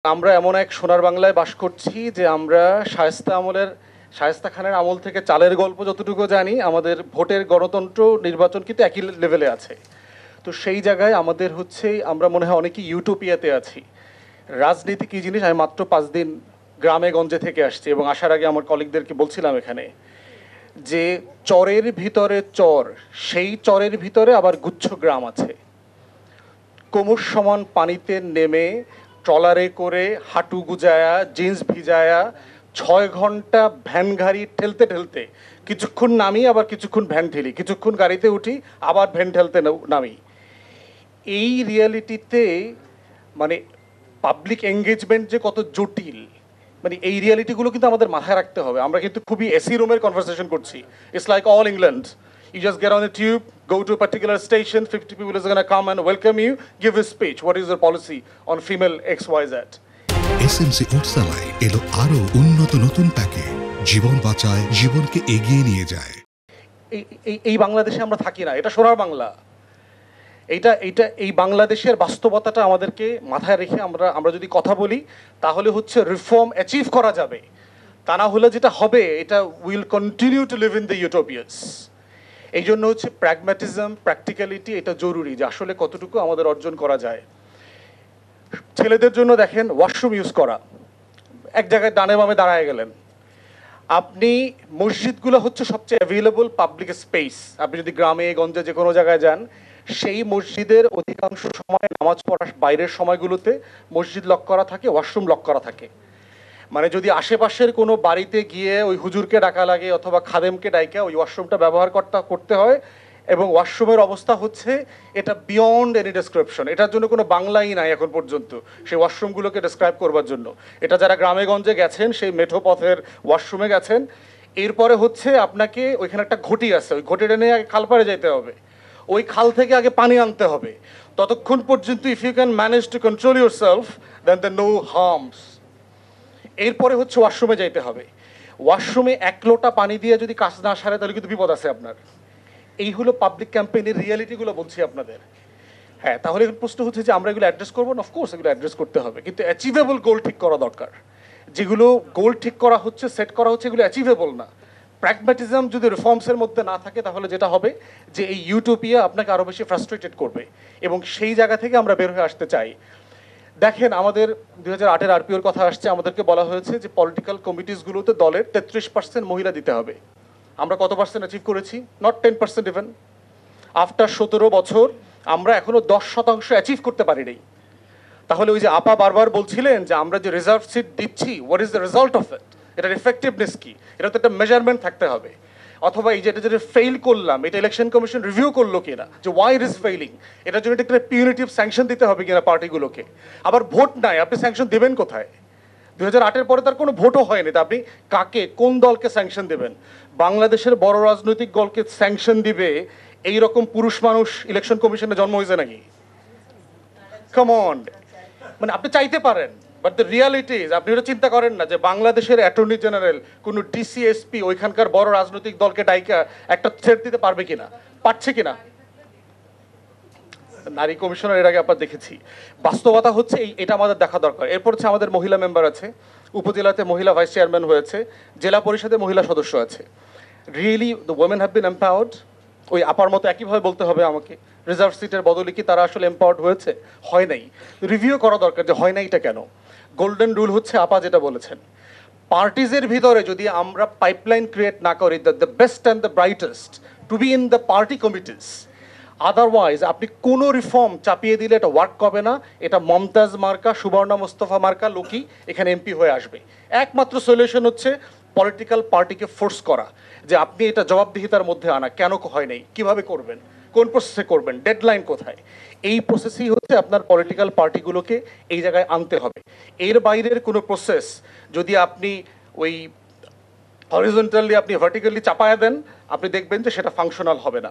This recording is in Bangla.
আমরা এমন এক সোনার বাংলায় বাস করছি যে আমরা শায়েস্তা খানের আমল থেকে চালের গল্প যতটুকু জানি, আমাদের ভোটের গণতন্ত্র নির্বাচন কিন্তু একই লেভেলে আছে। তো সেই জায়গায় আমাদের হচ্ছে আমরা মনে হয় অনেকেই ইউটোপিয়াতে আছি। রাজনীতি কী জিনিস আমি মাত্র 5 দিন গ্রামে গঞ্জে থেকে আসছি, এবং আসার আগে আমার কলিগদেরকে বলছিলাম এখানে যে চরের ভিতরে চর, সেই চরের ভিতরে আবার গুচ্ছ গ্রাম আছে। কোমর সমান পানিতে নেমে ট্রলারে করে হাঁটু গুজায়া জিন্স ভিজায়া 6 ঘন্টা ভ্যান গাড়ি ঠেলতে ঠেলতে কিছুক্ষণ নামি, আবার কিছুক্ষণ ভ্যান ঠেলি, কিছুক্ষণ গাড়িতে উঠি, আবার ভ্যান ঠেলতে নামি। এই রিয়ালিটিতে মানে পাবলিক এঙ্গেজমেন্ট যে কত জটিল, মানে এই রিয়ালিটিগুলো কিন্তু আমাদের মাথায় রাখতে হবে। আমরা কিন্তু খুবই এসি রুমের কনভারসেশন করছি। It's like all England, you just get on the tube, go to a particular station, 50 people is going to come and welcome you, give a speech. What is your policy on female XYZ? SMC উৎসালায় এলো আরো উন্নত নতুন প্যাকে, জীবন বাঁচায়, জীবনকে এগিয়ে নিয়ে যায়। এই বাংলাদেশে আমরা থাকি না, এটা সোনার বাংলা। এই বাংলাদেশের বাস্তবতাটা আমাদেরকে মাথায় রেখে আমরা যদি কথা বলি, তাহলে হচ্ছে রিফর্ম অ্যাচিভ করা যাবে। তা না হলে যেটা হবে, এটা will continue to live in the utopias. এই জন্য হচ্ছে প্র্যাগম্যাটিজম, প্র্যাকটিক্যালিটি এটা জরুরি, যে আসলে কতটুকু আমাদের অর্জন করা যায়। ছেলেদের জন্য দেখেন, ওয়াশরুম ইউজ করা, এক জায়গায় ডানে বামে দাঁড়ায় গেলেন আপনি। মসজিদগুলো হচ্ছে সবচেয়ে অ্যাভেলেবল পাবলিক স্পেস। আপনি যদি গ্রামে গঞ্জে যে কোনো জায়গায় যান, সেই মসজিদের অধিকাংশ সময় নামাজ পড়ার বাইরের সময়গুলোতে মসজিদ লক করা থাকে, ওয়াশরুম লক করা থাকে। মানে যদি আশেপাশের কোনো বাড়িতে গিয়ে ওই হুজুরকে ডাকা লাগে অথবা খাদেমকে ডাইকা ওই ওয়াশরুমটা ব্যবহার করতে হয়, এবং ওয়াশরুমের অবস্থা হচ্ছে এটা বিয়ন্ড এনি ডেসক্রিপশন। এটার জন্য কোনো বাংলাই নাই এখন পর্যন্ত সেই ওয়াশরুমগুলোকে ডেসক্রাইব করবার জন্য। এটা যারা গ্রামে গঞ্জে গেছেন, সেই মেঠো পথের ওয়াশরুমে গেছেন। এরপরে হচ্ছে আপনাকে ওইখানে একটা ঘটি আছে, ওই ঘটিটা নিয়ে আগে খাল পাড়ে যেতে হবে, ওই খাল থেকে আগে পানি আনতে হবে। ততক্ষণ পর্যন্ত if you can manage to control yourself, then the no harms. এরপরে হচ্ছে ওয়াশরুমে যাইতে হবে। ওয়াশরুমে 1 লোটা পানি দিয়ে যদি কাজ না সারে, তাহলে কিন্তু বিপদ আছে আপনার। এই হলো পাবলিক ক্যাম্পেইনের রিয়ালিটিগুলো বলছি আপনাদের। হ্যাঁ, তাহলে প্রশ্ন হচ্ছে যে আমরা এগুলো অ্যাড্রেস করবো না? অফকোর্স এগুলো অ্যাড্রেস করতে হবে, কিন্তু অ্যাচিভেবল গোল ঠিক করা দরকার। যেগুলো গোল ঠিক করা হচ্ছে, সেট করা হচ্ছে, এগুলো অ্যাচিভেবল না। প্র্যাগম্যাটিজম যদি রিফর্মসের মধ্যে না থাকে, তাহলে যেটা হবে যে এই ইউটোপিয়া আপনাকে আরও বেশি ফ্রাস্ট্রেটেড করবে, এবং সেই জায়গা থেকে আমরা বের হয়ে আসতে চাই। দেখেন, আমাদের 2008-এর আরপিওর কথা আসছে, আমাদেরকে বলা হয়েছে যে পলিটিক্যাল কমিটিসগুলোতে দলের 33% মহিলা দিতে হবে। আমরা কত পার্সেন্ট অ্যাচিভ করেছি? Not 10% even. আফটার 17 বছর আমরা এখনো 10% অ্যাচিভ করতে পারি নাই। তাহলে ওই যে আপা বারবার বলছিলেন যে আমরা যে রিজার্ভ সিট দিচ্ছি, what is the result of it? এটার এফেক্টিভনেস কি? এটা তো একটা মেজারমেন্ট থাকতে হবে। অথবা এই যেটা ফেইল করলাম, এটা ইলেকশন কমিশন রিভিউ করলো কিনা, যে ওয়াই ইট ইজ ফেইলিং, এটার জন্য একটা পিউনিটিভ স্যাংশন দিতে হবে কিনা পার্টিগুলোকে। আবার ভোট নাই, আপনি স্যাংশন দেবেন কোথায়? 2008-এর পরে তার কোনো ভোটও হয়নি, তা আপনি কাকে, কোন দলকে স্যাংশন দেবেন? বাংলাদেশের বড় রাজনৈতিক দলকে স্যাংশন দিবে এইরকম পুরুষ মানুষ ইলেকশন কমিশনে জন্ম হয়েছে নাকি? Come on. মানে আপনি চাইতে পারেন, বাট দ্য রিয়ালিটি ইজ, আপনি ওটা চিন্তা করেন না যে বাংলাদেশের অ্যাটর্নি জেনারেল, কোনো ডিসিএসপি ওইখানকার বড় রাজনৈতিক দলকে ডাইকা একটা থ্রেট দিতে পারবে কিনা, পারছে কিনা? নারী কমিশনার এর আগে আপনার দেখেছি। বাস্তবতা হচ্ছে এটা আমাদের দেখা দরকার। এরপর হচ্ছে আমাদের মহিলা মেম্বার আছে, উপজেলাতে মহিলা ভাইস চেয়ারম্যান হয়েছে, জেলা পরিষদে মহিলা সদস্য আছে। Really the women have been empowered. ওই আপার মতো একইভাবে বলতে হবে আমাকে, রিজার্ভ সিটের বদলে কি তারা আসলে এম্পাওয়ার্ড হয়েছে? হয় নাই। রিভিউ করা দরকার যে হয় নাইটা কেন। গোল্ডেন রুল হচ্ছে আপা যেটা বলেছেন, পার্টিজের ভিতরে যদি আমরা পাইপলাইন ক্রিয়েট না করি, the best and the brightest to be in the party committees, otherwise আপনি কোনো রিফর্ম চাপিয়ে দিলে এটা ওয়ার্ক করবে না। এটা মমতাজ মার্কা, সুবর্ণা মোস্তফা মার্কা লোকই এখানে এমপি হয়ে আসবে। একমাত্র সলিউশন হচ্ছে পলিটিক্যাল পার্টিকে ফোর্স করা, যে আপনি এটা জবাবদিহিতার মধ্যে আনা, কেন হয় নাই, কিভাবে করবেন, কোন প্রসেসে করবেন, ডেডলাইন কোথায়। এই প্রসেসই হচ্ছে আপনার পলিটিক্যাল পার্টিগুলোকে এই জায়গায় আনতে হবে। এর বাইরের কোনো প্রসেস যদি আপনি ওই হরিজন্টালি, আপনি ভার্টিক্যালি চাপায়া দেন, আপনি দেখবেন যে সেটা ফাংশনাল হবে না।